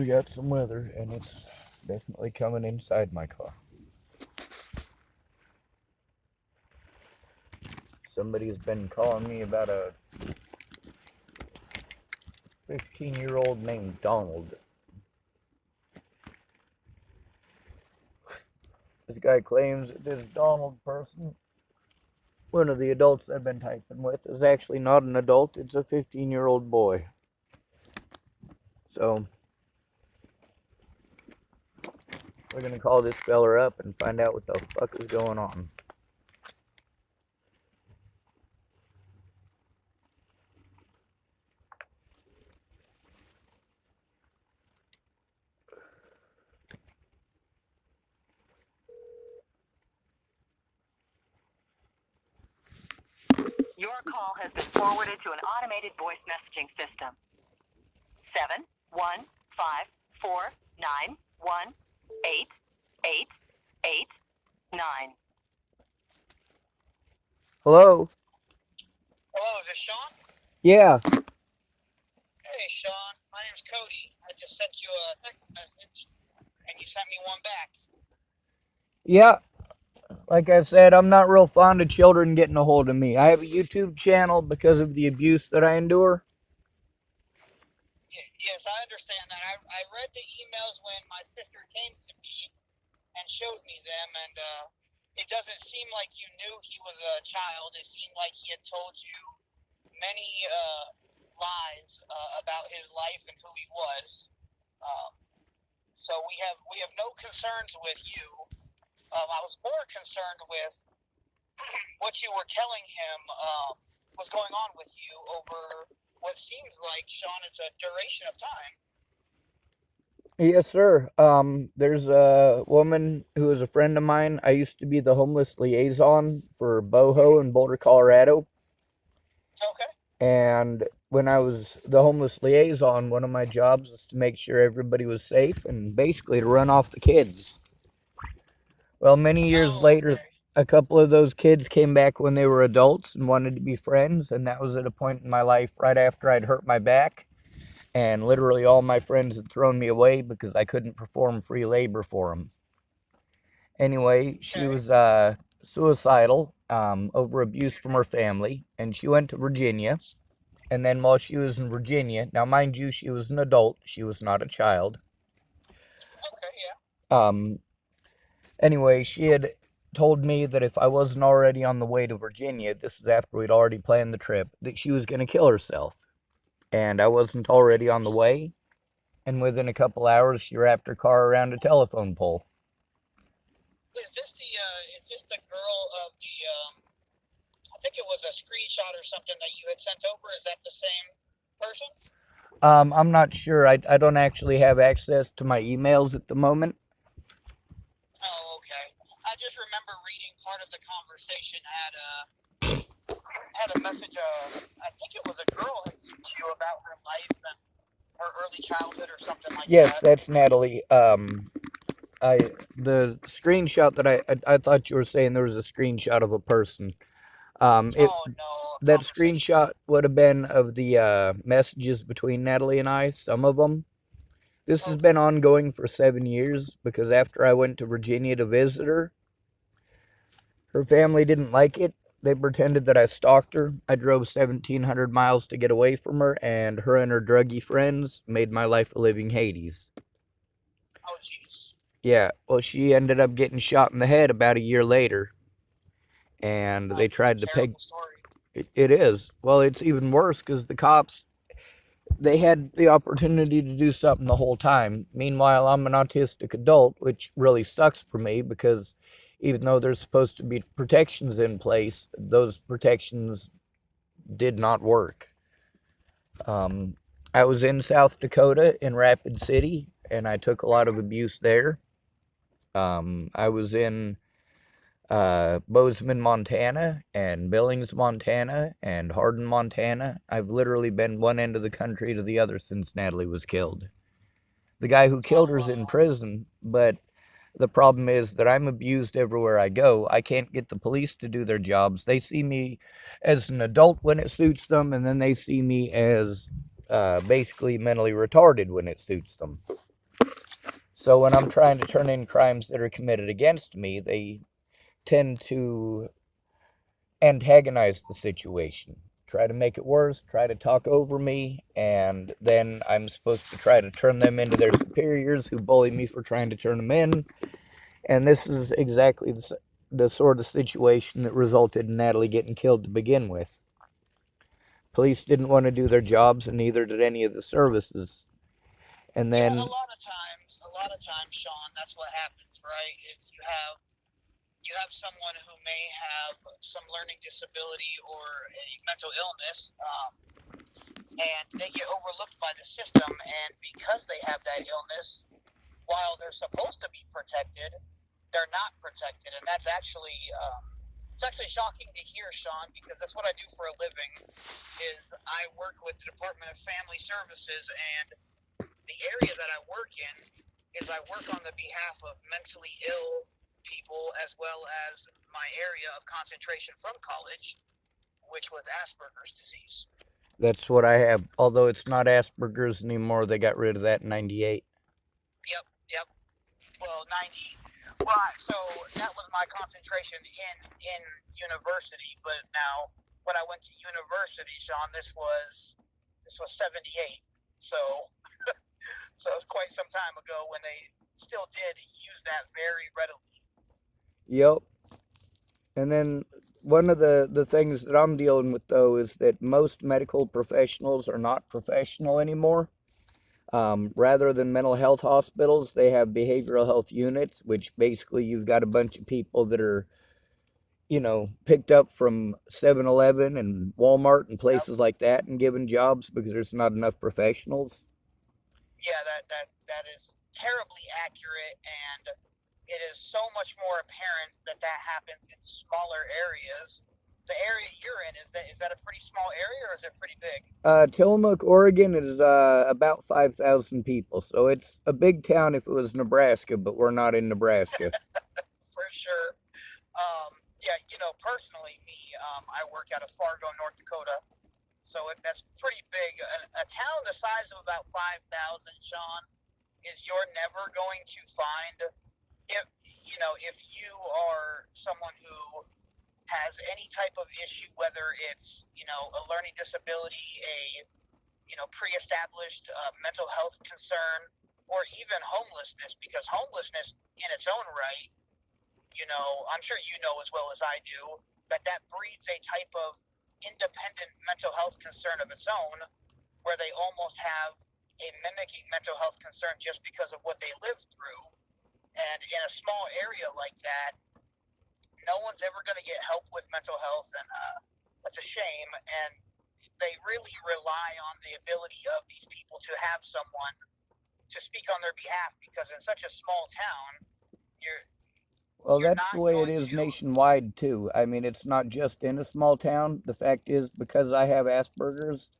We got some weather, and it's definitely coming inside my car. Somebody's been calling me about a 15-year-old named Donald. This guy claims that this Donald person, one of the adults I've been typing with, is actually not an adult. It's a 15-year-old boy. So, we're going to call this feller up and find out what the fuck is going on. Your call has been forwarded to an automated voice messaging system. 71549188889. Hello? Hello, is this Sean? Yeah. Hey, Sean. My name's Cody. I just sent you a text message, and you sent me one back. Yeah. Like I said, I'm not real fond of children getting a hold of me. I have a YouTube channel because of the abuse that I endure. Yes, I understand that. I read the emails when my sister came to me and showed me them, and it doesn't seem like you knew he was a child. It seemed like he had told you many lies about his life and who he was. So we have no concerns with you. I was more concerned with what you were telling him was going on with you over what seems like, Sean, it's a duration of time. Yes, sir. There's a woman who is a friend of mine. I used to be the homeless liaison for Boho in Boulder, Colorado. Okay. And when I was the homeless liaison, one of my jobs was to make sure everybody was safe and basically to run off the kids. Well, many years later, a couple of those kids came back when they were adults and wanted to be friends, and that was at a point in my life right after I'd hurt my back, and literally all my friends had thrown me away because I couldn't perform free labor for them. Anyway, she was suicidal over abuse from her family, and she went to Virginia. And then while she was in Virginia, now mind you, she was an adult, she was not a child. Okay, yeah. Anyway, she had told me that if I wasn't already on the way to Virginia, this is after we'd already planned the trip, that she was going to kill herself. And I wasn't already on the way. And within a couple hours, she wrapped her car around a telephone pole. Is this the girl of the, I think it was a screenshot or something that you had sent over? Is that the same person? I'm not sure. I don't actually have access to my emails at the moment. Oh, okay. I just remember reading part of the conversation had a message. I think it was a girl had sent you about her life and her early childhood or something like that. Yes, that's Natalie. The screenshot that I thought you were saying there was a screenshot of a person. No. That screenshot would have been of the messages between Natalie and I, some of them. This has been ongoing for 7 years because after I went to Virginia to visit her family didn't like it. They pretended that I stalked her. I drove 1,700 miles to get away from her, and her druggy friends made my life a living Hades. Oh, jeez. Yeah, well, she ended up getting shot in the head about a year later. And they tried to peg... It is. Well, it's even worse because the cops, they had the opportunity to do something the whole time. Meanwhile, I'm an autistic adult, which really sucks for me because even though there's supposed to be protections in place, those protections did not work. I was in South Dakota in Rapid City, and I took a lot of abuse there. I was in Bozeman, Montana, and Billings, Montana, and Hardin, Montana. I've literally been one end of the country to the other since Natalie was killed. The guy who killed her is in prison, but the problem is that I'm abused everywhere I go. I can't get the police to do their jobs. They see me as an adult when it suits them, and then they see me as basically mentally retarded when it suits them. So when I'm trying to turn in crimes that are committed against me, they tend to antagonize the situation, try to make it worse, try to talk over me, and then I'm supposed to try to turn them into their superiors who bully me for trying to turn them in. And this is exactly the sort of situation that resulted in Natalie getting killed to begin with. Police didn't want to do their jobs, and neither did any of the services. And Yeah, then, a lot of times, Sean, that's what happens, right? Is you have someone who may have some learning disability or a mental illness, and they get overlooked by the system, and because they have that illness, while they're supposed to be protected, they're not protected, and that's actually it's actually shocking to hear, Sean, because that's what I do for a living. Is I work with the Department of Family Services, and the area that I work in is I work on the behalf of mentally ill people as well as my area of concentration from college, which was Asperger's disease. that's what I have. Although it's not Asperger's anymore, they got rid of that in '98. Yep, yep. Well, 90. Well, so that was my concentration in university, but now when I went to university, Sean, this was 78. So so it was quite some time ago when they still did use that very readily. Yep. And then one of the things that I'm dealing with, though, is that most medical professionals are not professional anymore. Rather than mental health hospitals, they have behavioral health units, which basically you've got a bunch of people that are, picked up from 7-Eleven and Walmart and Yep. places like that and given jobs because there's not enough professionals. Yeah, that is terribly accurate, and it is so much more apparent that that happens in smaller areas. The area you're in, is that a pretty small area or is it pretty big? Tillamook, Oregon is about 5,000 people, so it's a big town if it was Nebraska, but we're not in Nebraska. For sure. Yeah, personally, me, I work out of Fargo, North Dakota, so that's pretty big. A town the size of about 5,000, Sean, is you're never going to find if you are someone who has any type of issue, whether it's a learning disability, a pre-established mental health concern, or even homelessness, because homelessness in its own right, I'm sure you know as well as I do that breeds a type of independent mental health concern of its own, where they almost have a mimicking mental health concern just because of what they live through. And in a small area like that, no one's ever going to get help with mental health, and that's a shame. And they really rely on the ability of these people to have someone to speak on their behalf, because in such a small town, Well, you're that's the not way it going is to. nationwide, too. I mean, it's not just in a small town. The fact is, because I have Asperger's,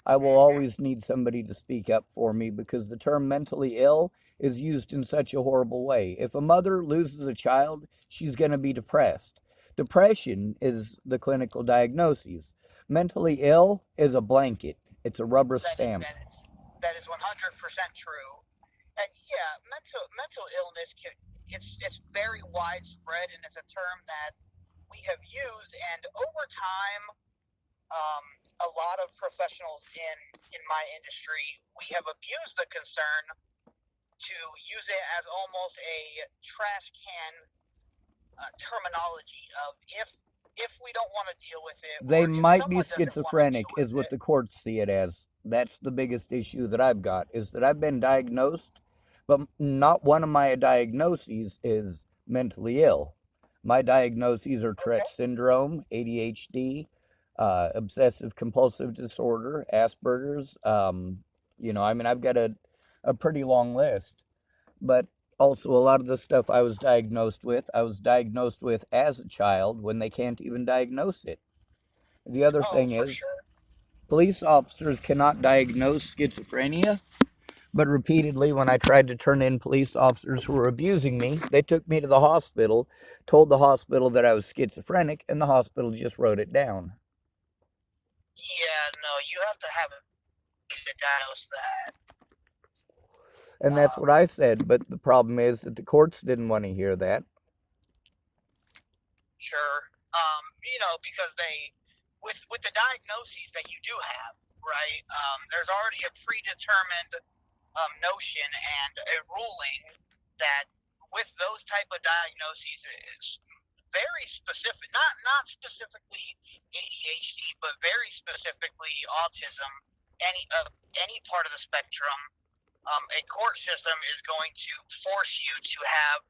I will always need somebody to speak up for me because the term mentally ill is used in such a horrible way. If a mother loses a child, she's going to be depressed. Depression is the clinical diagnosis. Mentally ill is a blanket, it's a rubber That is stamp. that is that is 100% true. And yeah, mental illness it's very widespread, and it's a term that we have used, and over time, um, a lot of professionals in my industry, we have abused the concern to use it as almost a trash can terminology of if we don't want to deal with it, They or if might be someone doesn't want to schizophrenic deal with is what it. the courts see it as. That's the biggest issue that I've got is that I've been diagnosed, but not one of my diagnoses is mentally ill. My diagnoses are Okay. Tourette syndrome, ADHD, obsessive compulsive disorder, Asperger's. I mean, I've got a pretty long list, but also a lot of the stuff I was diagnosed with as a child when they can't even diagnose it. The other Oh, thing for is, sure. police officers cannot diagnose schizophrenia, but repeatedly, when I tried to turn in police officers who were abusing me, they took me to the hospital, told the hospital that I was schizophrenic, and the hospital just wrote it down. Yeah, no, you have to have to diagnose that. And that's what I said, but the problem is that the courts didn't want to hear that. Sure. Because with the diagnoses that you do have, right? There's already a predetermined notion and a ruling that with those type of diagnoses is very specific, not specifically ADHD, but very specifically autism. Any part of the spectrum, a court system is going to force you to have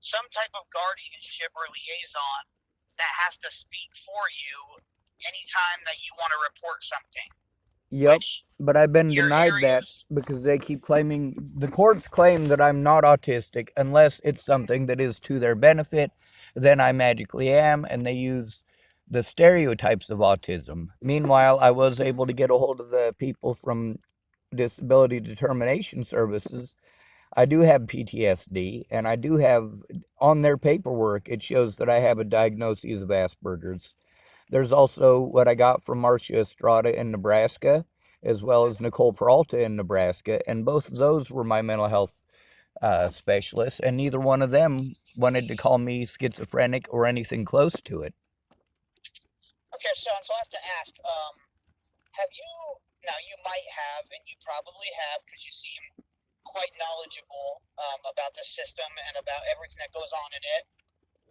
some type of guardianship or liaison that has to speak for you anytime that you want to report something. Yep, but I've been denied that areas, because they keep claiming, the courts claim that I'm not autistic unless it's something that is to their benefit, then I magically am, and they use the stereotypes of autism. Meanwhile, I was able to get a hold of the people from Disability Determination Services. I do have PTSD, and I do have, on their paperwork, it shows that I have a diagnosis of Asperger's. There's also what I got from Marcia Estrada in Nebraska, as well as Nicole Peralta in Nebraska, and both of those were my mental health specialists, and neither one of them wanted to call me schizophrenic or anything close to it. Okay, Sean, so I have to ask, have you, now you might have, and you probably have, because you seem quite knowledgeable about the system and about everything that goes on in it,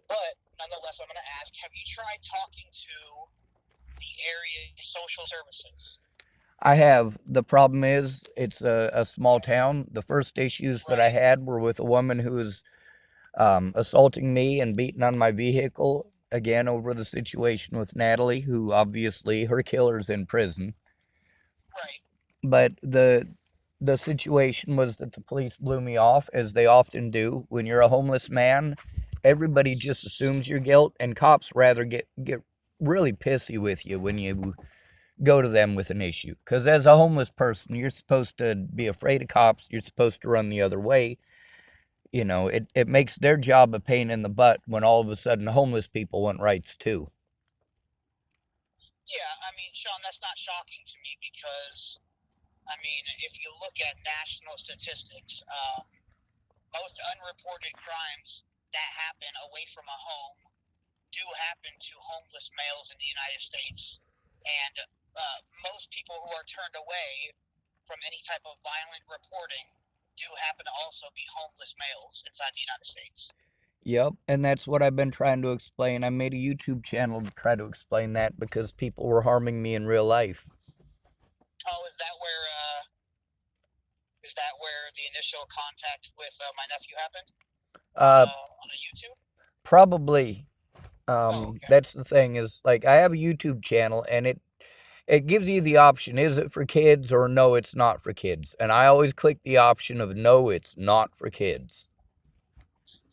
but nonetheless, I'm going to ask, have you tried talking to the area social services? I have. The problem is, it's a small town. The first issues that I had were with a woman who was assaulting me and beating on my vehicle, again, over the situation with Natalie, who obviously her killer's in prison. Right. But the situation was that the police blew me off, as they often do. When you're a homeless man, everybody just assumes your guilt, and cops rather get really pissy with you when you go to them with an issue. Because as a homeless person, you're supposed to be afraid of cops. You're supposed to run the other way. You know, it makes their job a pain in the butt when all of a sudden homeless people want rights too. Yeah, I mean, Sean, that's not shocking to me because, I mean, if you look at national statistics, most unreported crimes that happen away from a home do happen to homeless males in the United States. And most people who are turned away from any type of violent reporting do happen to also be homeless males inside the United States. Yep, and that's what I've been trying to explain. I made a YouTube channel to try to explain that because people were harming me in real life. Oh, is that where the initial contact with my nephew happened? On a YouTube? Probably. Okay. That's the thing is, like, I have a YouTube channel, and it gives you the option: is it for kids, or no, it's not for kids? And I always click the option of no, it's not for kids.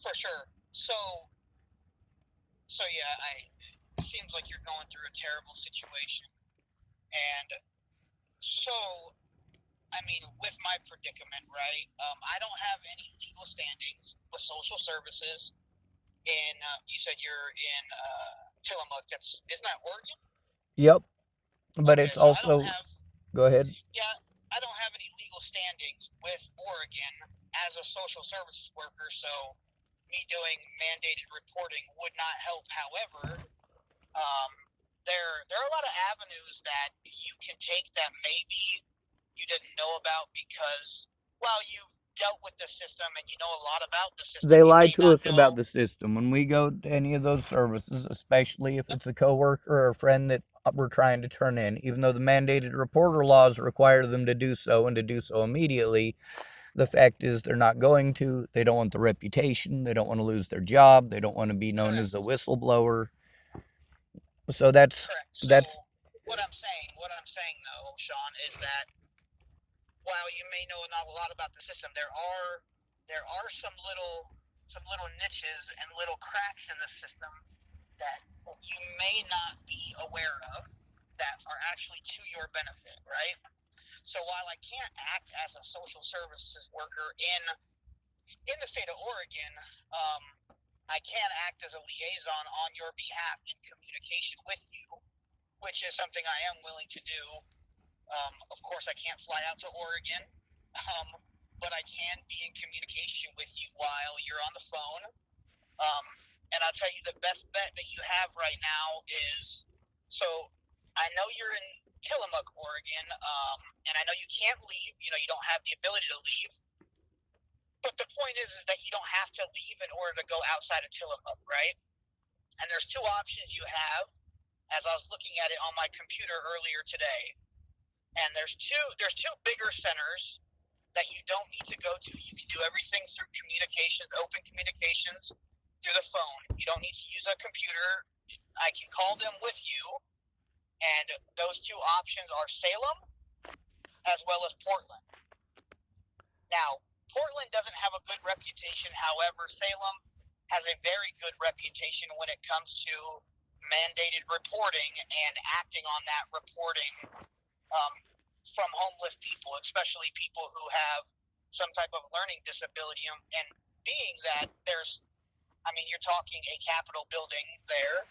For sure. So yeah, it seems like you're going through a terrible situation, and so I mean, with my predicament, right? I don't have any legal standings with social services. You said you're in Tillamook. Isn't that Oregon? Yep, but Okay, it's so I don't also, have. go ahead. Yeah, I don't have any legal standings with Oregon as a social services worker, so me doing mandated reporting would not help. However, um, there are a lot of avenues that you can take that maybe you didn't know about because, well, you've dealt with the system and you know a lot about the system. They You lie may to not us about know. the system when we go to any of those services, especially if it's a coworker or a friend that we're trying to turn in. Even though the mandated reporter laws require them to do so, and to do so immediately, the fact is they're not going to. They don't want the reputation. They don't want to lose their job. They don't want to be known as a Correct. whistleblower. So that's Correct. So that's what I'm saying though, Sean, is that while you may know not a lot about the system, there are some little niches and little cracks in the system that you may not be aware of that are actually to your benefit, right? So while I can't act as a social services worker in the state of Oregon, I can act as a liaison on your behalf in communication with you, which is something I am willing to do Of course, I can't fly out to Oregon, but I can be in communication with you while you're on the phone. And I'll tell you the best bet that you have right now is, so I know you're in Tillamook, Oregon, and I know you can't leave. You know, you don't have the ability to leave. But the point is that you don't have to leave in order to go outside of Tillamook, right? And there's two options you have, as I was looking at it on my computer earlier today. And there's two bigger centers that you don't need to go to. You can do everything through communications, open communications through the phone. You don't need to use a computer. I can call them with you. And those two options are Salem as well as Portland. Now, Portland doesn't have a good reputation. However, Salem has a very good reputation when it comes to mandated reporting and acting on that reporting from homeless people, especially people who have some type of learning disability. And being that you're talking a Capitol building there,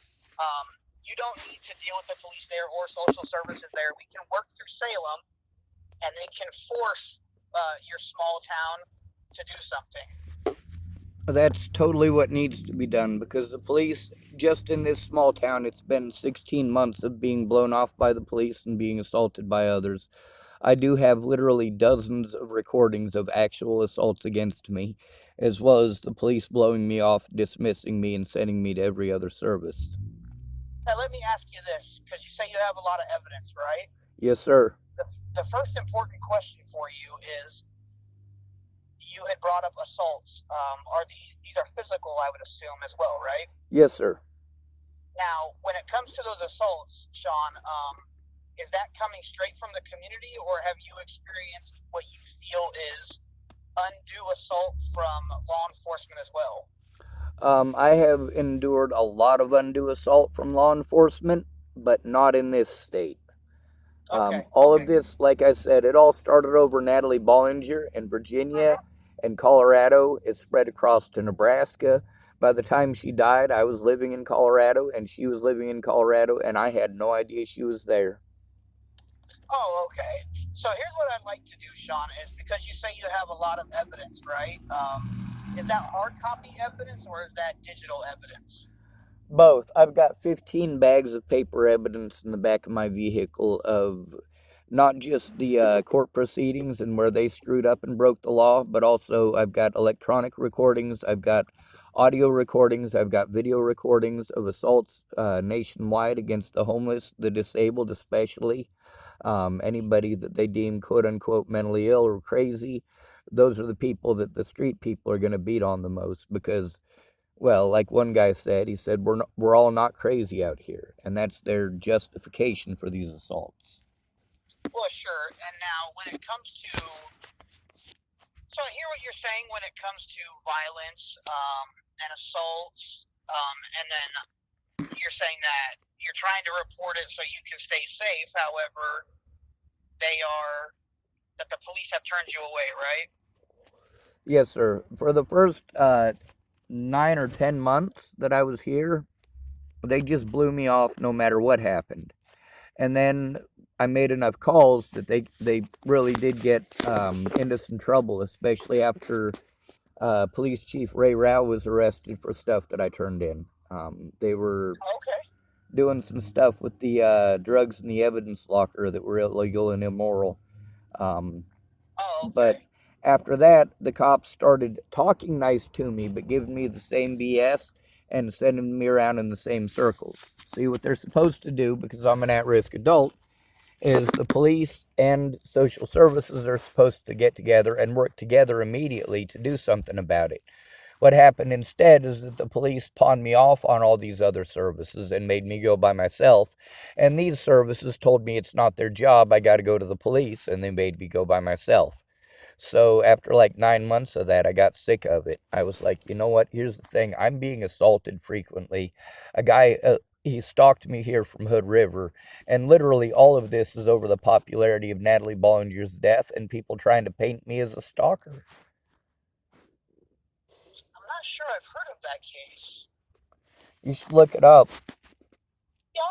you don't need to deal with the police there or social services there. We can work through Salem, and they can force your small town to do something. That's totally what needs to be done because the police, just in this small town, it's been 16 months of being blown off by the police and being assaulted by others. I do have literally dozens of recordings of actual assaults against me, as well as the police blowing me off, dismissing me, and sending me to every other service. Now, let me ask you this, because you say you have a lot of evidence, right? Yes, sir. The first important question for you is, you had brought up assaults. These are physical, I would assume, as well, right? Yes, sir. Now, when it comes to those assaults, Sean, is that coming straight from the community, or have you experienced what you feel is undue assault from law enforcement as well? I have endured a lot of undue assault from law enforcement, but not in this state. Okay. All of this, like I said, it all started over Natalie Bollinger in Virginia and Colorado. It spread across to Nebraska. By the time she died, I was living in Colorado, and she was living in Colorado, and I had no idea she was there. Oh, okay. So here's what I'd like to do, Sean, is because you say you have a lot of evidence, right? Is that hard copy evidence or is that digital evidence? Both. I've got 15 bags of paper evidence in the back of my vehicle of not just the court proceedings and where they screwed up and broke the law, but also I've got electronic recordings, I've got audio recordings, I've got video recordings of assaults nationwide against the homeless, the disabled especially, anybody that they deem quote unquote mentally ill or crazy. Those are the people that the street people are going to beat on the most because, well, like one guy said, he said, we're all not crazy out here. And that's their justification for these assaults. Well, sure. And now when it comes to, so I hear what you're saying when it comes to violence and assaults, and then you're saying that you're trying to report it so you can stay safe. However, that the police have turned you away, right? Yes, sir. For the first 9 or 10 months that I was here, they just blew me off no matter what happened. And then I made enough calls that they really did get into some trouble, especially after Police Chief Ray Rao was arrested for stuff that I turned in. They were doing some stuff with the drugs in the evidence locker that were illegal and immoral. But after that, the cops started talking nice to me, but giving me the same BS and sending me around in the same circles. See, what they're supposed to do, because I'm an at-risk adult, is the police and social services are supposed to get together and work together immediately to do something about it. What happened instead is that the police pawned me off on all these other services and made me go by myself. And these services told me it's not their job, I got to go to the police, and they made me go by myself. So after like 9 months of that, I got sick of it. I was like, you know what? Here's the thing. I'm being assaulted frequently. A guy, he stalked me here from Hood River. And literally all of this is over the popularity of Natalie Bollinger's death and people trying to paint me as a stalker. I'm not sure I've heard of that case. You should look it up. Yeah.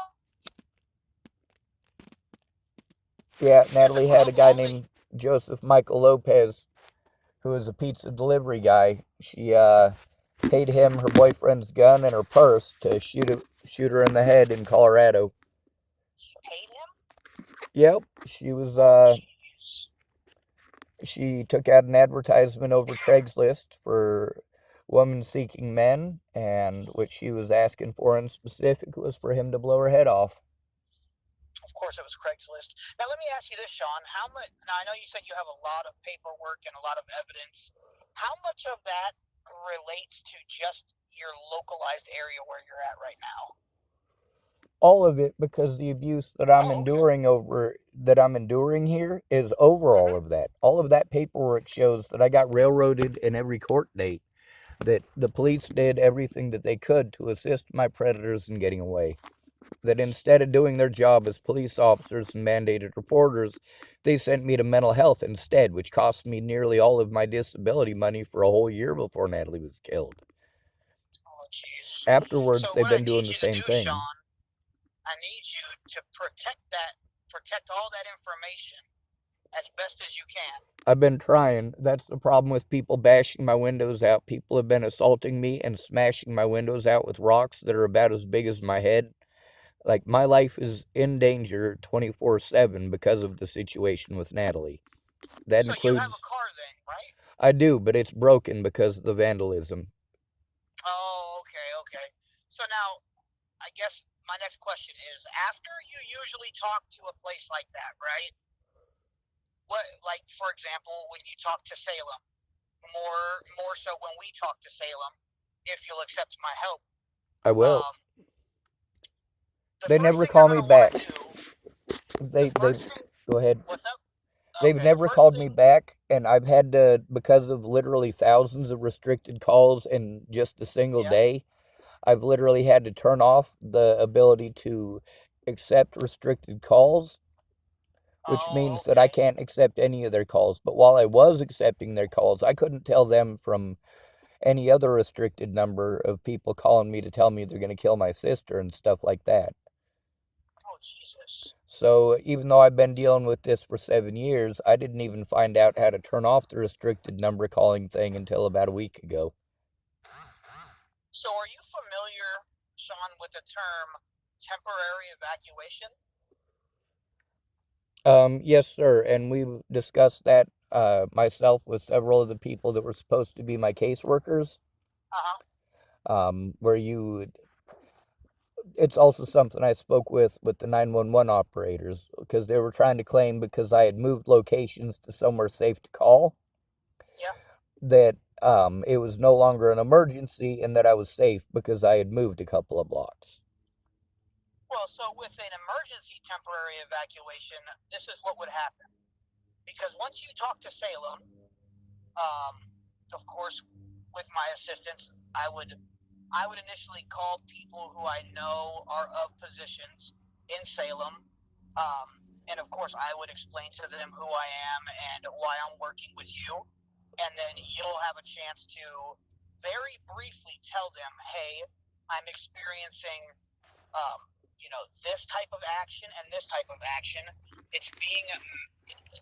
Yeah, Yeah, the Natalie had a club guy only. named Joseph Michael Lopez who was a pizza delivery guy. She paid him her boyfriend's gun and her purse to shoot her in the head in Colorado. She paid him. Yep, she was Oh, jeez. she took out an advertisement over Craigslist for women seeking men, and what she was asking for in specific was for him to blow her head off. Of course, it was Craigslist. Now, let me ask you this, Sean. How much? Now, I know you said you have a lot of paperwork and a lot of evidence. How much of that relates to just your localized area where you're at right now? All of it, because the abuse that I'm Oh, okay. enduring here is over all Mm-hmm. of that. All of that paperwork shows that I got railroaded in every court date, that the police did everything that they could to assist my predators in getting away. That instead of doing their job as police officers and mandated reporters, they sent me to mental health instead, which cost me nearly all of my disability money for a whole year before Natalie was killed. Oh, jeez. Afterwards, So they've what I been doing need the you to same do, thing. Sean, I need you to protect all that information as best as you can. I've been trying. That's the problem with people bashing my windows out. People have been assaulting me and smashing my windows out with rocks that are about as big as my head. Like, my life is in danger 24/7 because of the situation with Natalie. That So you have a includes, car then, right? I do, but it's broken because of the vandalism. Oh, okay, okay. So now, I guess my next question is: after you usually talk to a place like that, right? What, like for example, when you talk to Salem, more so when we talk to Salem, if you'll accept my help, I will. um, the They first never thing they're call me going to want back. to do, the They first thing, go ahead. what's up? They've Okay, never first called me thing, back, and I've had to, because of literally thousands of restricted calls in just a single yeah. day, I've literally had to turn off the ability to accept restricted calls, which Oh, means that I okay. can't accept any of their calls. But while I was accepting their calls, I couldn't tell them from any other restricted number of people calling me to tell me they're going to kill my sister and stuff like that. Oh, Jesus. So even though I've been dealing with this for 7 years, I didn't even find out how to turn off the restricted number calling thing until about a week ago. So, are you familiar, Sean, with the term temporary evacuation? Yes, sir. And we discussed that myself with several of the people that were supposed to be my caseworkers. Uh huh. Where you, it's also something I spoke with the 911 operators because they were trying to claim because I had moved locations to somewhere safe to call Yeah. that it was no longer an emergency and that I was safe because I had moved a couple of blocks. Well, so with an emergency temporary evacuation, this is what would happen. Because once you talk to Salem, um, of course, with my assistance, I would initially call people who I know are of positions in Salem, um, and of course, I would explain to them who I am and why I'm working with you, and then you'll have a chance to very briefly tell them, "Hey, I'm experiencing um, this type of action and this type of action. It's being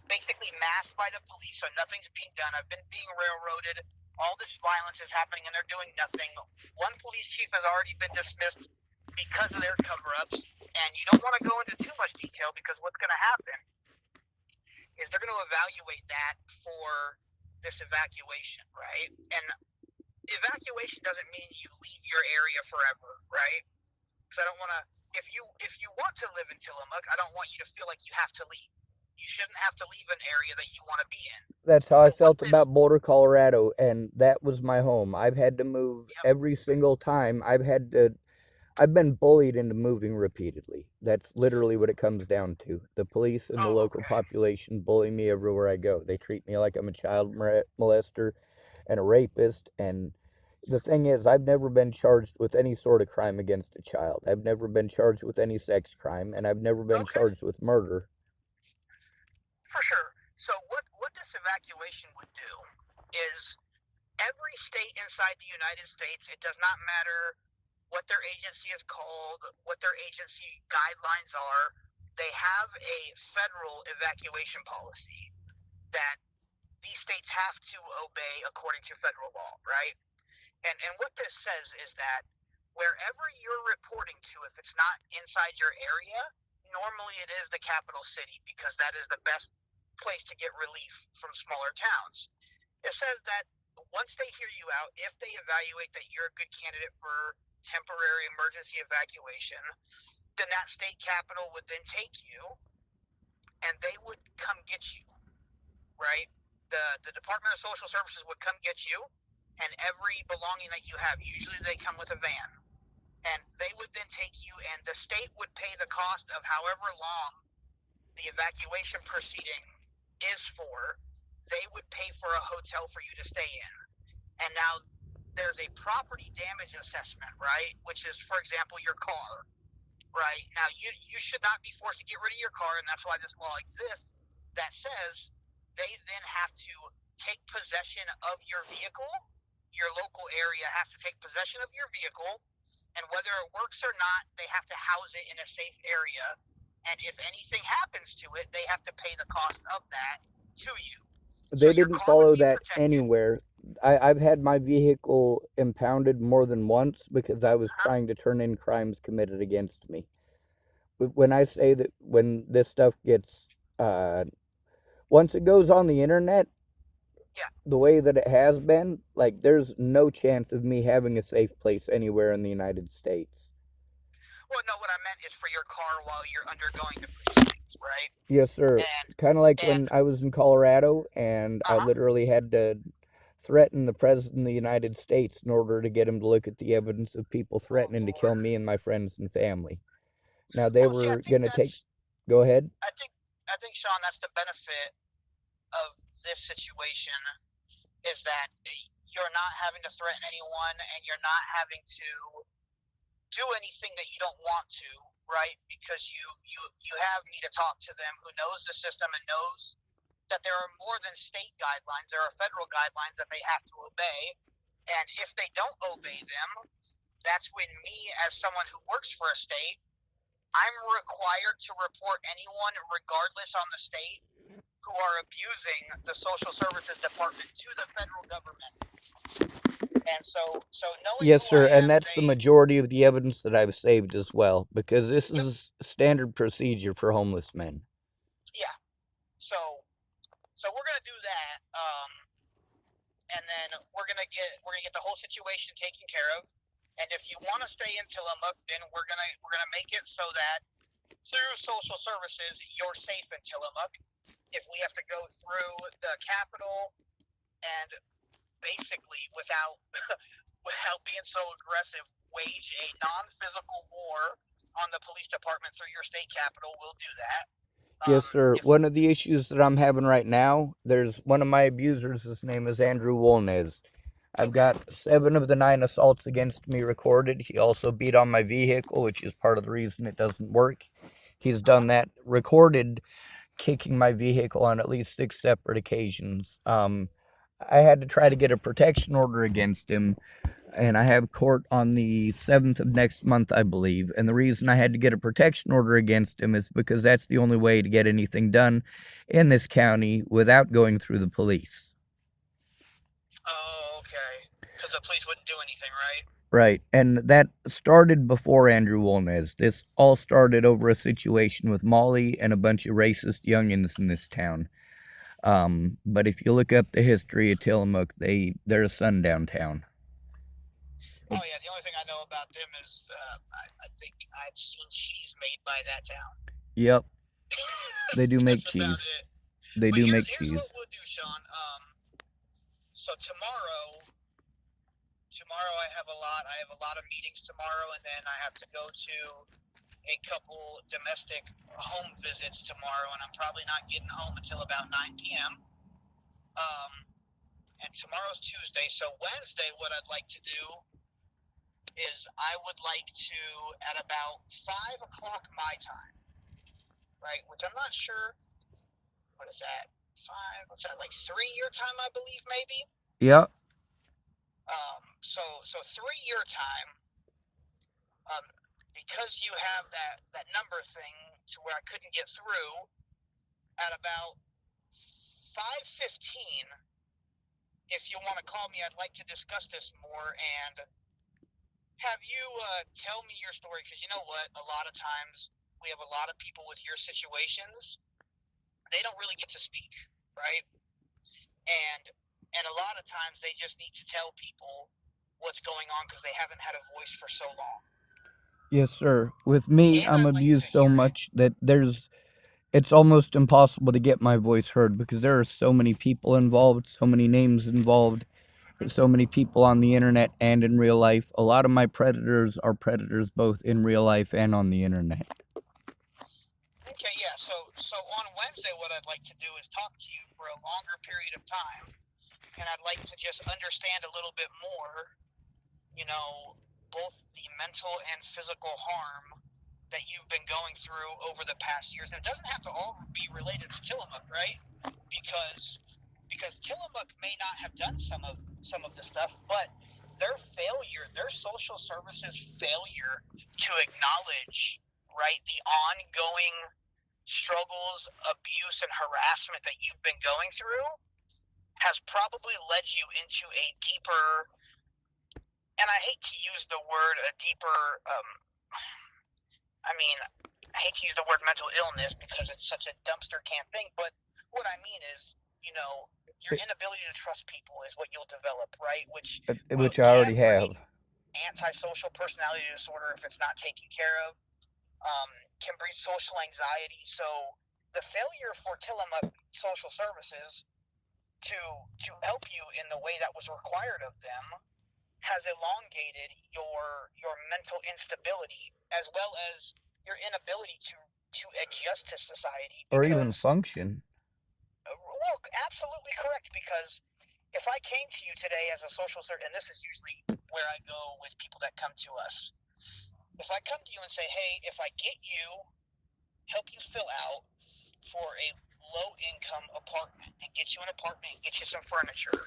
basically masked by the police, so nothing's being done. I've been being railroaded. All this violence is happening, and they're doing nothing. One police chief has already been dismissed because of their cover-ups, and you don't want to go into too much detail because what's going to happen is they're going to evaluate that for this evacuation, right? And evacuation doesn't mean you leave your area forever, right? Because I don't want to. If you want to live in Tillamook, I don't want you to feel like you have to leave. You shouldn't have to leave an area that you want to be in. That's how I But what felt this, about Boulder, Colorado, and that was my home. I've had to move yep, every single time. I've been bullied into moving repeatedly. That's literally what it comes down to. The police and the oh, local okay, population bully me everywhere I go. They treat me like I'm a child molester and a rapist. And the thing is, I've never been charged with any sort of crime against a child. I've never been charged with any sex crime, and I've never been okay, charged with murder. for sure. So what this evacuation would do is every state inside the United States, it does not matter what their agency is called, what their agency guidelines are. they have a federal evacuation policy that these states have to obey according to federal law, right? And what this says is that wherever you're reporting to, if it's not inside your area, normally it is the capital city because that is the best place to get relief from smaller towns. It says that once they hear you out, if they evaluate that you're a good candidate for temporary emergency evacuation, then that state capital would then take you and they would come get you, right? The Department of Social Services would come get you and every belonging that you have. Usually they come with a van. And they would then take you, and the state would pay the cost of however long the evacuation proceeding is for. They would pay for a hotel for you to stay in. And now there's a property damage assessment, right? Which is, for example, your car, right? Now you should not be forced to get rid of your car, and that's why this law exists. That says they then have to take possession of your vehicle. Your local area has to take possession of your vehicle. And whether it works or not, they have to house it in a safe area. And if anything happens to it, they have to pay the cost of that to you. They So your didn't car would follow be that protected. anywhere. I've had my vehicle impounded more than once because I was trying to turn in crimes committed against me. When I say that when this stuff gets, once it goes on the internet, Yeah. the way that it has been, like, there's no chance of me having a safe place anywhere in the United States. Well, no, what I meant is for your car while you're undergoing the proceedings, right? Yes, sir. Kind of like And when I was in Colorado and I uh-huh. literally had to threaten the president of the United States in order to get him to look at the evidence of people threatening to kill me and my friends and family. Now they Well, see, were going to take. Go ahead. I think, Sean, that's the benefit of this situation is that you're not having to threaten anyone and you're not having to do anything that you don't want to, right? Because you have me to talk to them who knows the system and knows that there are more than state guidelines. There are federal guidelines that they have to obey. And if they don't obey them, that's when me, as someone who works for a state, I'm required to report anyone, regardless on the state, who are abusing the social services department to the federal government. And so knowing Yes, who sir, I and am, that's the majority of the evidence that I've saved as well, because this is standard procedure for homeless men. Yeah. So we're gonna do that, and then we're gonna get the whole situation taken care of. And if you want to stay in Tillamook, then we're gonna make it so that through social services you're safe in Tillamook. If we have to go through the Capitol and basically without being so aggressive, wage a non-physical war on the police department through your state capital, we'll do that. Yes, sir. One of the issues that I'm having right now, there's one of my abusers, his name is Andrew Wolnez. I've got 7 of the 9 assaults against me recorded. He also beat on my vehicle, which is part of the reason it doesn't work. He's done that recorded, kicking my vehicle on at least 6 separate occasions. I had to try to get a protection order against him, and I have court on the 7th of next month, I believe. And the reason I had to get a protection order against him is because that's the only way to get anything done in this county without going through the police. Oh, okay. Because the police wouldn't do anything, right? Right, and that started before Andrew Wolnez. This all started over a situation with Molly and a bunch of racist youngins in this town. But if you look up the history of Tillamook, they're a sundown town. Oh yeah, the only thing I know about them is I think I've seen cheese made by that town. Yep, they do make cheese. About it. They do make here's cheese. what we'll do, Sean. So tomorrow I have a lot of meetings tomorrow, and then I have to go to a couple domestic home visits tomorrow, and I'm probably not getting home until about 9 p.m. And tomorrow's Tuesday, so Wednesday, what I'd like to do is I would like to, at about 5 o'clock my time, right, which I'm not sure, what is that, 5, what's that, like 3 your time, I believe, maybe? Yep. So 3 your time, because you have that number thing to to where I couldn't get through. At about 5:15, if you want to call me, I'd like to discuss this more and have you tell me your story, because you know what? A lot of times we have a lot of people with your situations. They don't really get to speak, right? And a lot of times they just need to tell people what's going on because they haven't had a voice for so long. Yes, sir. With me, And I'm I'd like to abused so hear it. much that it's almost impossible to get my voice heard because there are so many people involved, so many names involved, so many people on the internet and in real life. A lot of my predators are predators both in real life and on the internet. Okay, yeah. So on Wednesday, what I'd like to do is talk to you for a longer period of time, and I'd like to just understand a little bit more, both the mental and physical harm that you've been going through over the past years. And it doesn't have to all be related to Tillamook, right? Because Tillamook may not have done some of the stuff, but their failure, their social services failure to acknowledge, right, the ongoing struggles, abuse, and harassment that you've been going through has probably led you into a deeper, and I hate to use the word a deeper, I hate to use the word mental illness because it's such a dumpster can thing, but what I mean is, your inability to trust people is what you'll develop, right? Which I already can breed have. antisocial personality disorder if it's not taken care of, can breed social anxiety. So the failure for Tillamook Social Services to help you in the way that was required of them has elongated your mental instability as well as your inability to adjust to society. Or even Because, function. well, absolutely correct. Because if I came to you today as a social service, and this is usually where I go with people that come to us, if I come to you and say, hey, if I get you, help you fill out for a low-income apartment and get you an apartment and get you some furniture,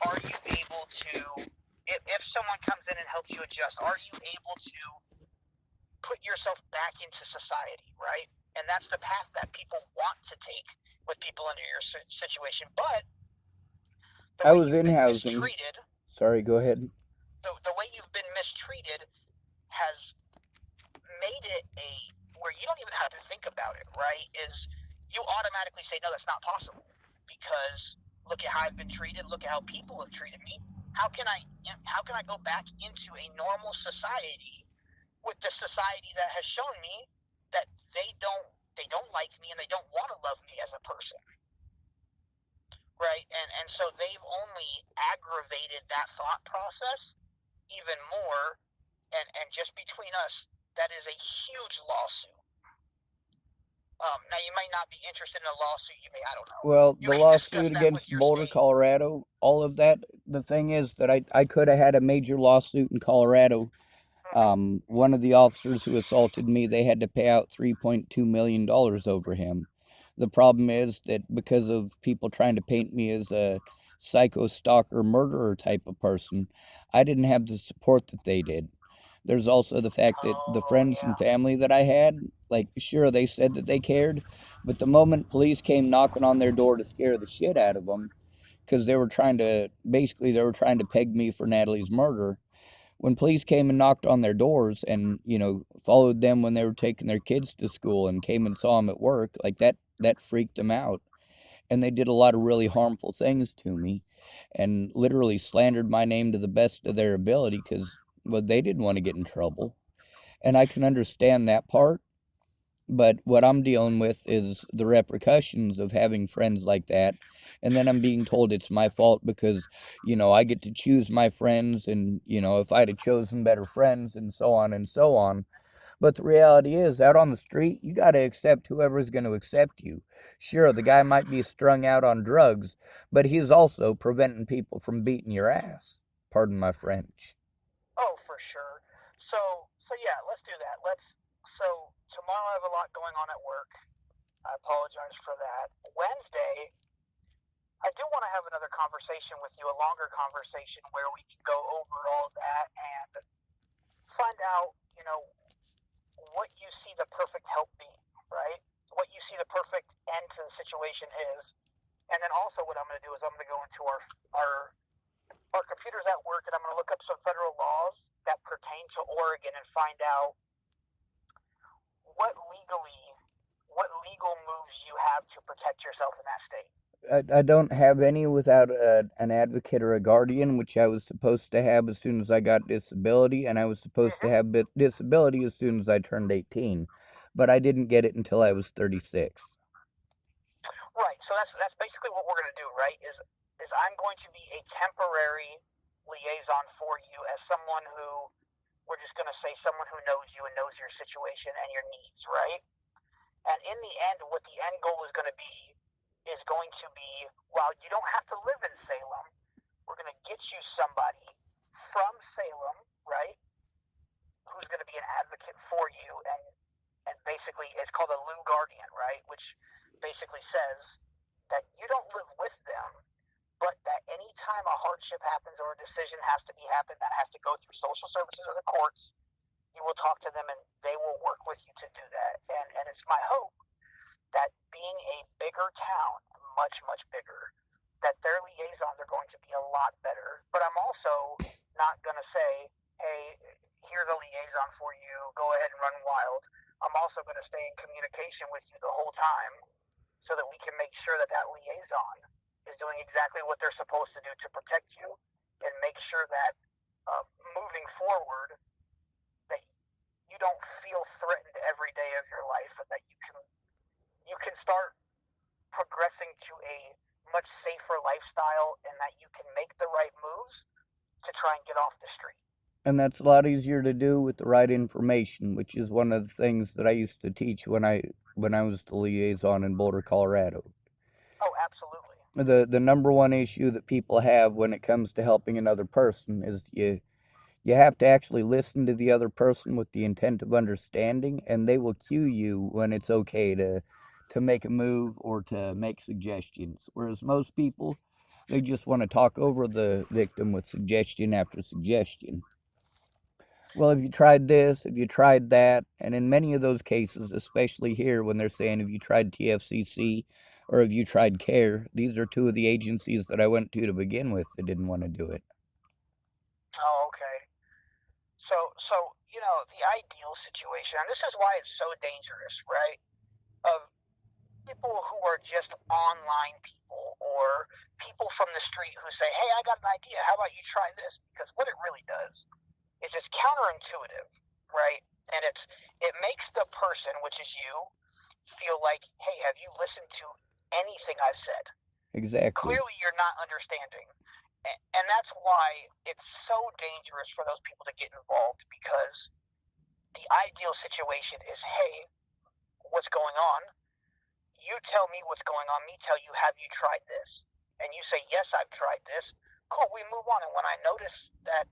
are you able to, if someone comes in and helps you adjust, are you able to put yourself back into society, right? And that's the path that people want to take with people under your situation. But the I way was you've in been housing. mistreated, Sorry, go ahead. the way you've been mistreated has made it where you don't even have to think about it, right? Is you automatically say, no, that's not possible because look at how I've been treated. Look at how people have treated me. How can I go back into a normal society with the society that has shown me that they don't like me and they don't want to love me as a person, right? And so they've only aggravated that thought process even more. And just between us, that is a huge lawsuit. Now you might not be interested in a lawsuit. You may, I don't know. Well, You the may discuss lawsuit that with against your Boulder, state. Colorado, all of that, the thing is that I could have had a major lawsuit in Colorado. One of the officers who assaulted me, they had to pay out $3.2 million over him. The problem is that because of people trying to paint me as a psycho stalker murderer type of person, I didn't have the support that they did. There's also the fact that the Oh friends and yeah. family that I had, like, sure, they said that they cared, but the moment police came knocking on their door to scare the shit out of them, because they were trying to, basically, they were trying to peg me for Natalie's murder. When police came and knocked on their doors and, followed them when they were taking their kids to school and came and saw them at work, like that freaked them out. And they did a lot of really harmful things to me and literally slandered my name to the best of their ability because, well, they didn't want to get in trouble. And I can understand that part. But what I'm dealing with is the repercussions of having friends like that. And then I'm being told it's my fault because, I get to choose my friends and, if I'd have chosen better friends and so on and so on. But the reality is, out on the street, you got to accept whoever's going to accept you. Sure, the guy might be strung out on drugs, but he's also preventing people from beating your ass. Pardon my French. Oh, for sure. So yeah, let's do that. So tomorrow I have a lot going on at work. I apologize for that. Wednesday, I do want to have another conversation with you, a longer conversation where we can go over all that and find out, what you see the perfect help being. the situation is. And then also what I'm going to do is I'm going to go into our computers at work, and I'm going to look up some federal laws that pertain to Oregon and find out what legal moves you have to protect yourself in that state. I don't have any without an advocate or a guardian, which I was supposed to have as soon as I got disability, and I was supposed to have disability as soon as I turned 18, but I didn't get it until I was 36. Right. So that's basically what we're going to do, right? Is I'm going to be a temporary liaison for you as someone who we're just going to say someone who knows you and knows your situation and your needs, right? And in the end, what the end goal is going to be is going to be, while you don't have to live in Salem, we're going to get you somebody from Salem, right, who's going to be an advocate for you. And basically, it's called a lieu guardian, right, which basically says that you don't live with them, but that any time a hardship happens or a decision has to be happened that has to go through social services or the courts, you will talk to them and they will work with you to do that. And it's my hope that being a bigger town, much, much bigger, that their liaisons are going to be a lot better. But I'm also not going to say, hey, here's a liaison for you, go ahead and run wild. I'm also going to stay in communication with you the whole time so that we can make sure that that liaison is doing exactly what they're supposed to do to protect you and make sure that moving forward, that you don't feel threatened every day of your life, and that you can start progressing to a much safer lifestyle, and that you can make the right moves to try and get off the street. And that's a lot easier to do with the right information, which is one of the things that I used to teach when I was the liaison in Boulder, Colorado. Oh, absolutely. The number one issue that people have when it comes to helping another person is you have to actually listen to the other person with the intent of understanding, and they will cue you when it's okay to make a move or to make suggestions. Whereas most people, they just want to talk over the victim with suggestion after suggestion. Well, have you tried this? Have you tried that? And in many of those cases, especially here when they're saying, have you tried TFCC or have you tried CARE? These are two of the agencies that I went to begin with that didn't want to do it. Oh, okay. So the ideal situation, and this is why it's so dangerous, right? Of people who are just online people or people from the street who say, "Hey, I got an idea. How about you try this?" Because what it really does is it's counterintuitive, right? And it makes the person, which is you, feel like, "Hey, have you listened to anything I've said?" Exactly. Clearly, you're not understanding. And that's why it's so dangerous for those people to get involved, because the ideal situation is, hey, what's going on? You tell me what's going on. Me tell you, have you tried this? And you say, yes, I've tried this. Cool, we move on. And when I notice that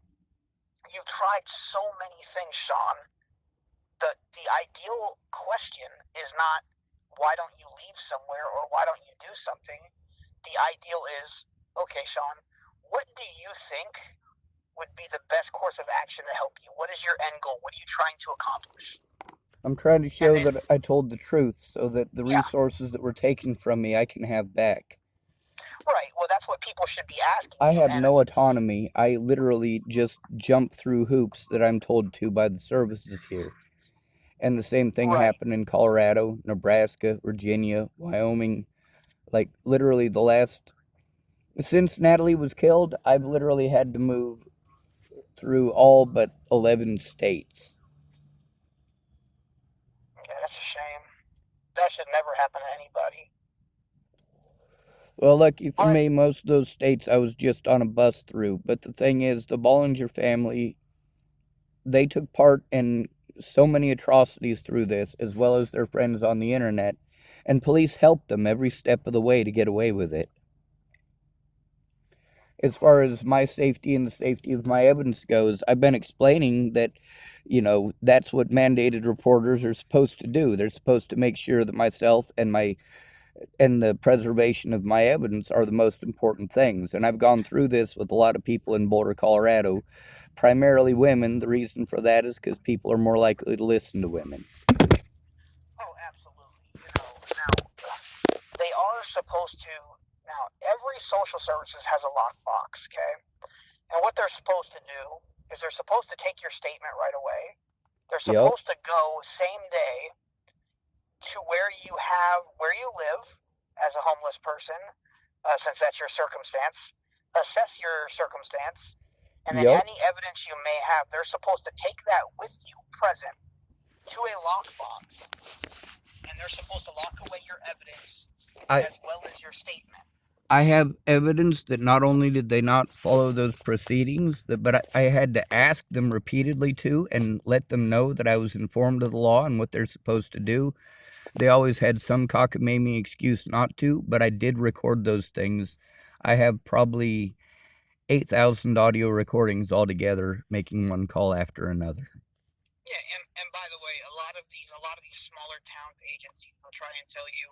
you've tried so many things, Sean, the ideal question is not, why don't you leave somewhere or why don't you do something? The ideal is, okay, Sean, what do you think would be the best course of action to help you? What is your end goal? What are you trying to accomplish? I'm trying to show that I told the truth so that the resources that were taken from me I can have back. Right. Well, that's what people should be asking. I have no autonomy. I literally just jump through hoops that I'm told to by the services here. And the same thing happened in Colorado, Nebraska, Virginia, Wyoming. Like, literally, since Natalie was killed, I've literally had to move through all but 11 states. Yeah, that's a shame. That should never happen to anybody. Well, lucky for me, most of those states I was just on a bus through. But the thing is, the Bollinger family, they took part in so many atrocities through this, as well as their friends on the internet, and police helped them every step of the way to get away with it. As far as my safety and the safety of my evidence goes, I've been explaining that, that's what mandated reporters are supposed to do. They're supposed to make sure that myself and the preservation of my evidence are the most important things. And I've gone through this with a lot of people in Boulder, Colorado, primarily women. The reason for that is because people are more likely to listen to women. Oh, absolutely. Now, they supposed to, now every social services has a lockbox, okay? And what they're supposed to do is they're supposed to take your statement right away. They're Yep. supposed to go same day to where you live as a homeless person, since that's your circumstance, assess your circumstance, and then Yep. any evidence you may have, they're supposed to take that with you present to a lockbox, and they're supposed to lock away your evidence I as well as your statement. I have evidence that not only did they not follow those proceedings, but I had to ask them repeatedly to and let them know that I was informed of the law and what they're supposed to do. They always had some cockamamie excuse not to, but I did record those things. I have probably 8,000 audio recordings altogether, making one call after another. Yeah, and by the way, a lot of these smaller towns agencies will try and tell you,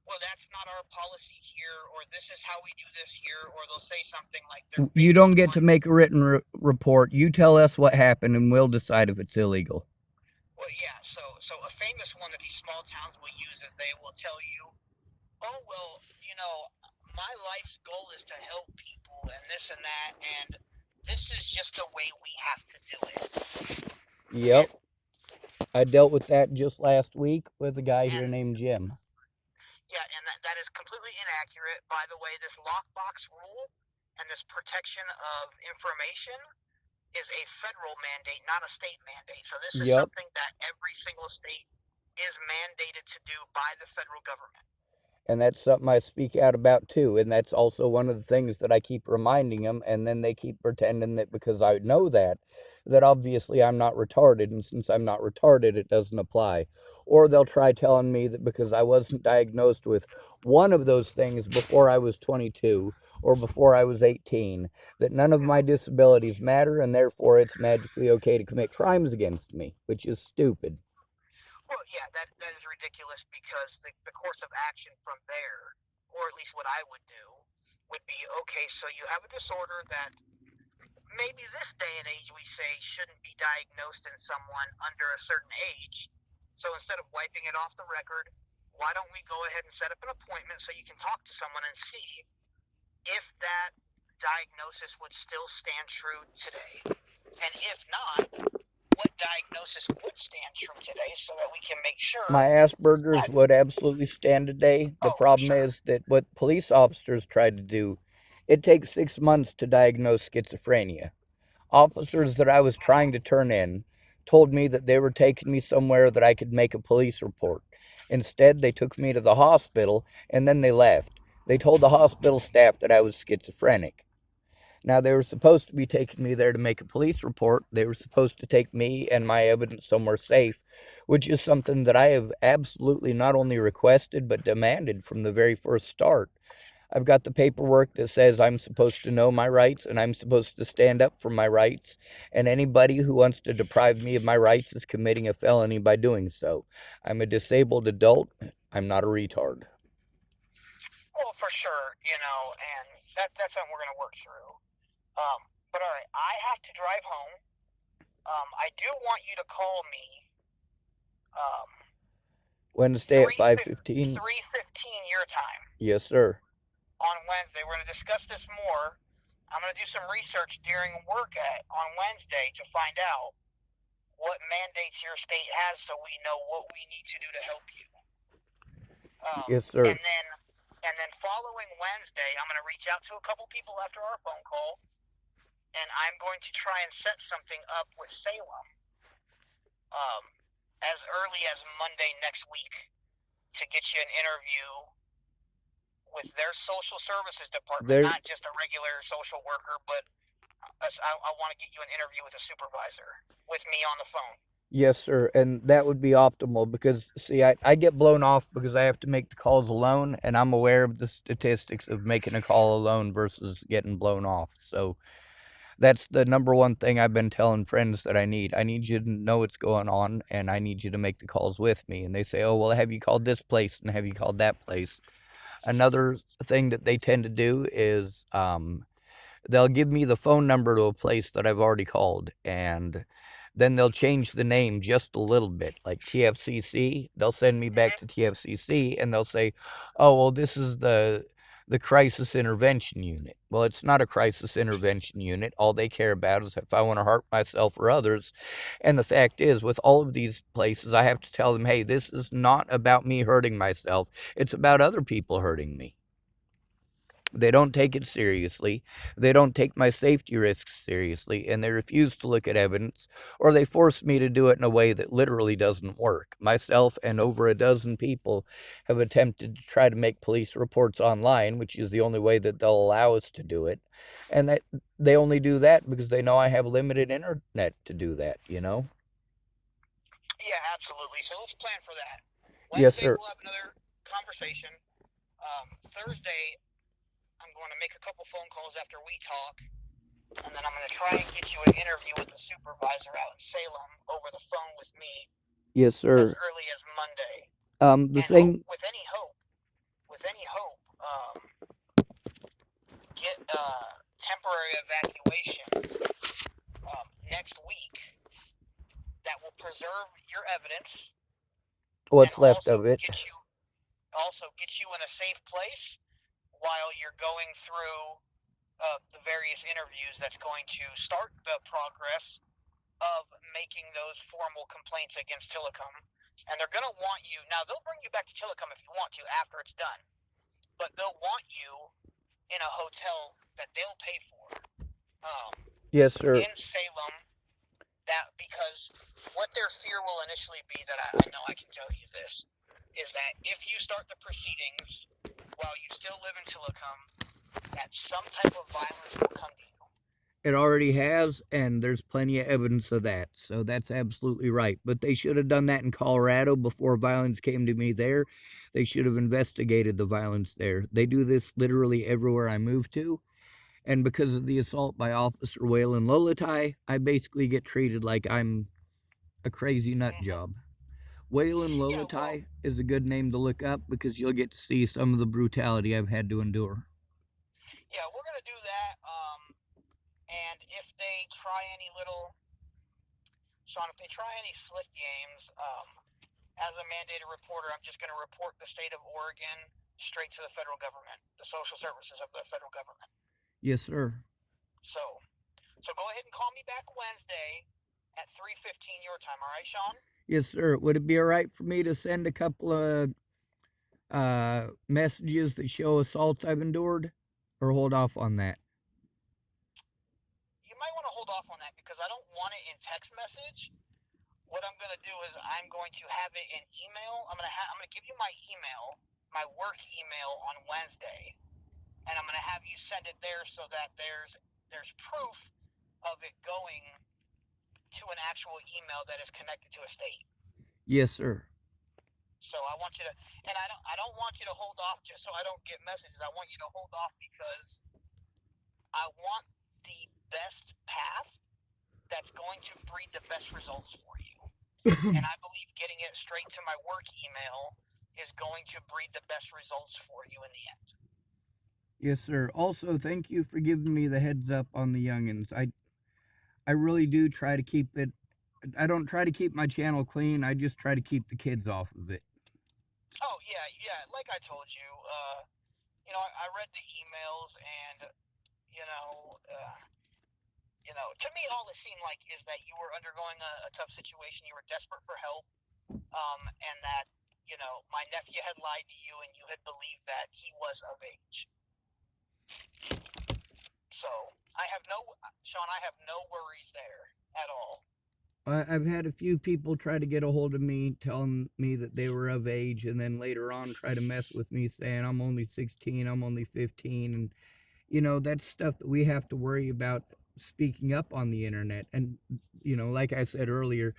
well, that's not our policy here, or this is how we do this here, or they'll say something like their You famous don't get to one. make a written report. You tell us what happened, and we'll decide if it's illegal. Well, yeah, so a famous one that these small towns will use is they will tell you, oh, well, my life's goal is to help people and this and that, and this is just the way we have to do it. Yep. I dealt with that just last week with a guy here named Jim. Yeah, and that is completely inaccurate. By the way, this lockbox rule and this protection of information is a federal mandate, not a state mandate. So this is something that every single state is mandated to do by the federal government. And that's something I speak out about too. And that's also one of the things that I keep reminding them. And then they keep pretending that because I know that obviously I'm not retarded. And since I'm not retarded, it doesn't apply. Or they'll try telling me that because I wasn't diagnosed with one of those things before I was 22 or before I was 18, that none of my disabilities matter and therefore it's magically okay to commit crimes against me, which is stupid. Well, yeah, that is ridiculous because the course of action from there, or at least what I would do, would be, okay, so you have a disorder that maybe this day and age we say shouldn't be diagnosed in someone under a certain age. So instead of wiping it off the record, why don't we go ahead and set up an appointment so you can talk to someone and see if that diagnosis would still stand true today? And if not, what diagnosis would stand true today so that we can make sure. My Asperger's would absolutely stand today. The problem is that what police officers try to do, it takes 6 months to diagnose schizophrenia. Officers that I was trying to turn in told me that they were taking me somewhere that I could make a police report. Instead, they took me to the hospital and then they left. They told the hospital staff that I was schizophrenic. Now, they were supposed to be taking me there to make a police report. They were supposed to take me and my evidence somewhere safe, which is something that I have absolutely not only requested but demanded from the very first start. I've got the paperwork that says I'm supposed to know my rights and I'm supposed to stand up for my rights, and anybody who wants to deprive me of my rights is committing a felony by doing so. I'm a disabled adult. I'm not a retard. Well, for sure, and that's something we're going to work through. But all right, I have to drive home. I do want you to call me. Wednesday at 5:15. 3:15 your time. Yes, sir. On Wednesday, we're going to discuss this more. I'm going to do some research during work on Wednesday to find out what mandates your state has, so we know what we need to do to help you. Yes, sir. And then following Wednesday, I'm going to reach out to a couple people after our phone call, and I'm going to try and set something up with Salem as early as Monday next week to get you an interview with their social services department, not just a regular social worker, but I want to get you an interview with a supervisor with me on the phone. Yes, sir, and that would be optimal because, see, I get blown off because I have to make the calls alone, and I'm aware of the statistics of making a call alone versus getting blown off. So that's the number one thing I've been telling friends that I need. I need you to know what's going on, and I need you to make the calls with me. And they say, oh, well, have you called this place and have you called that place? Another thing that they tend to do is they'll give me the phone number to a place that I've already called, and Then they'll change the name just a little bit, like TFCC. They'll send me back to TFCC, and they'll say, "Oh, well, this is the crisis intervention unit." Well, it's not a crisis intervention unit. All they care about is if I want to hurt myself or others. And the fact is, with all of these places, I have to tell them, "Hey, this is not about me hurting myself. It's about other people hurting me." They don't take it seriously. They don't take my safety risks seriously, and they refuse to look at evidence, or they force me to do it in a way that literally doesn't work. Myself and over a dozen people have attempted to try to make police reports online, which is the only way that they'll allow us to do it. And that they only do that because they know I have limited internet to do that, you know? Yeah, absolutely. So let's plan for that. Yes, Wednesday sir. we'll have another conversation. Thursday I'm going to make a couple phone calls after we talk, and then I'm going to try and get you an interview with the supervisor out in Salem over the phone with me Yes, as sir. early as Monday. The And thing, with any hope, get temporary evacuation next week that will preserve your evidence and what's left of it. also get you in a safe place while you're going through the various interviews that's going to start the progress of making those formal complaints against Tillicum. And they're going to want you, now they'll bring you back to Tillicum if you want to after it's done, but they'll want you in a hotel that they'll pay for Yes, sir. in Salem, that because what their fear will initially be, that I know I can tell you this, is that if you start the proceedings while you still live in Tillicum, that some type of violence will come to you. It already has, and there's plenty of evidence of that. So that's absolutely right. But they should have done that in Colorado before violence came to me there. They should have investigated the violence there. They do this literally everywhere I move to. And because of the assault by Officer Waylon Lolatai, I basically get treated like I'm a crazy nut job. Waylon Yeah, well, Lolatai is a good name to look up because you'll get to see some of the brutality I've had to endure. yeah, we're gonna do that. And if they try any little, Sean, if they try any slick games, as a mandated reporter, I'm just gonna report the state of Oregon straight to the federal government, the social services of the federal government. Yes, sir. So, go ahead and call me back Wednesday at 3:15 your time. All right, Sean? Yes, sir. Would it be all right for me to send a couple of messages that show assaults I've endured, or hold off on that? You might want to hold off on that because I don't want it in text message. What I'm going to do is I'm going to have it in email. I'm going to give you my email, my work email on Wednesday, and I'm going to have you send it there so that there's proof of it going to an actual email that is connected to a state. Yes, sir. So I want you to, and I don't want you to hold off just so I don't get messages. I want you to hold off because I want the best path that's going to breed the best results for you. And I believe getting it straight to my work email is going to breed the best results for you in the end. Yes, sir. Also, thank you for giving me the heads up on the youngins. I really do try to keep it. I don't try to keep my channel clean. I just try to keep the kids off of it. Oh yeah. Like I told you, I read the emails, and to me, all it seemed like is that you were undergoing a tough situation. You were desperate for help, and that my nephew had lied to you, and you had believed that he was of age. So Sean, I have no worries there at all. I've had a few people try to get a hold of me, telling me that they were of age, and then later on try to mess with me, saying I'm only 16, I'm only 15, and that's stuff that we have to worry about speaking up on the internet. And like I said earlier,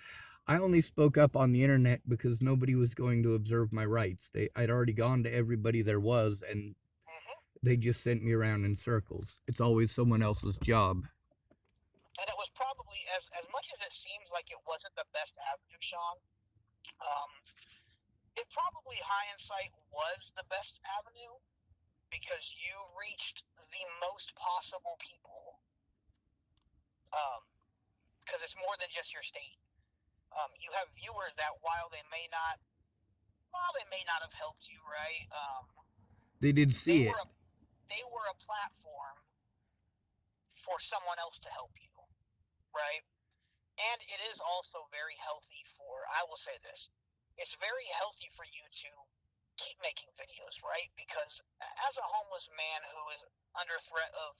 I only spoke up on the internet because nobody was going to observe my rights. I'd already gone to everybody there was, and they just sent me around in circles. It's always someone else's job. And it was probably, as much as it seems like it wasn't the best avenue, Sean, um, it probably hindsight was the best avenue because you reached the most possible people. because it's more than just your state. You have viewers that while they may not have helped you, right? They did They see it. were a platform for someone else to help you, right? And it is also very healthy for, I will say this, it's very healthy for you to keep making videos, right? Because as a homeless man who is under threat of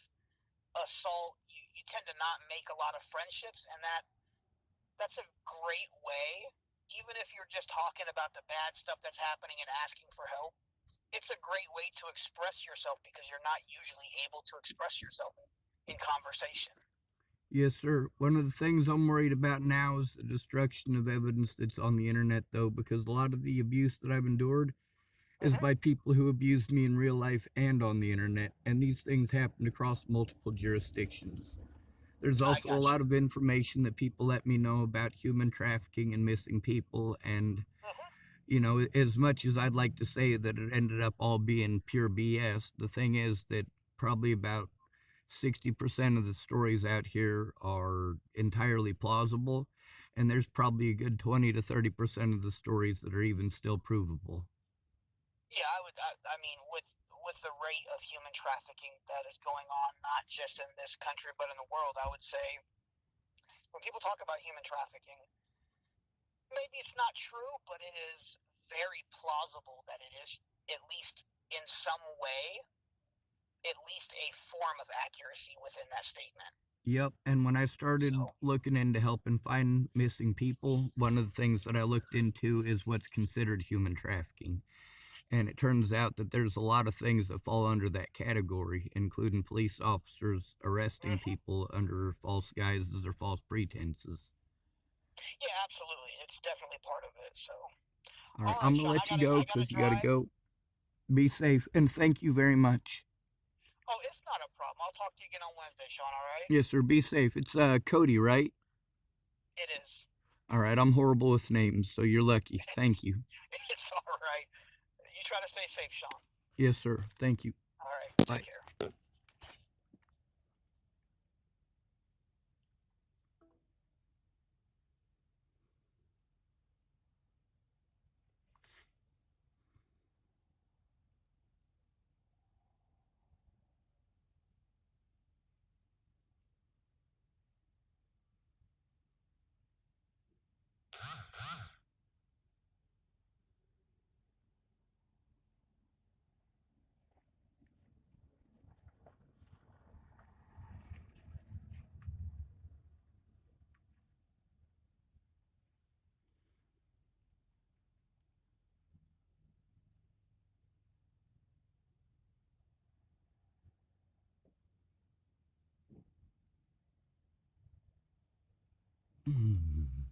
assault, you tend to not make a lot of friendships, and that's a great way, even if you're just talking about the bad stuff that's happening and asking for help. It's a great way to express yourself because you're not usually able to express yourself in conversation. Yes, sir. One of the things I'm worried about now is the destruction of evidence that's on the internet, though, because a lot of the abuse that I've endured is by people who abused me in real life and on the internet, and these things happen across multiple jurisdictions. There's I also a got you. lot of information that people let me know about human trafficking and missing people, and as much as I'd like to say that it ended up all being pure BS, the thing is that probably about 60% of the stories out here are entirely plausible, and there's probably a good 20 to 30% of the stories that are even still provable. Yeah, I mean, with the rate of human trafficking that is going on, not just in this country but in the world, I would say when people talk about human trafficking, maybe it's not true, but it is very plausible that it is, at least in some way, at least a form of accuracy within that statement. Yep, and when I started So, looking into helping find missing people, one of the things that I looked into is what's considered human trafficking. And it turns out that there's a lot of things that fall under that category, including police officers arresting people under false guises or false pretenses. yeah, absolutely, it's definitely part of it. So, All right, all right, I'm going to Sean, let you go I gotta because you got to drive. go. Be safe, and thank you very much. Oh, it's not a problem. I'll talk to you again on Wednesday, Sean. All right? Yes, sir. Be safe. It's Cody, right? It is. All right, I'm horrible with names, so you're lucky. Thank you. It's all right. You try to stay safe, Sean. Yes, sir. Thank you. All right. Take Bye. care. Mm.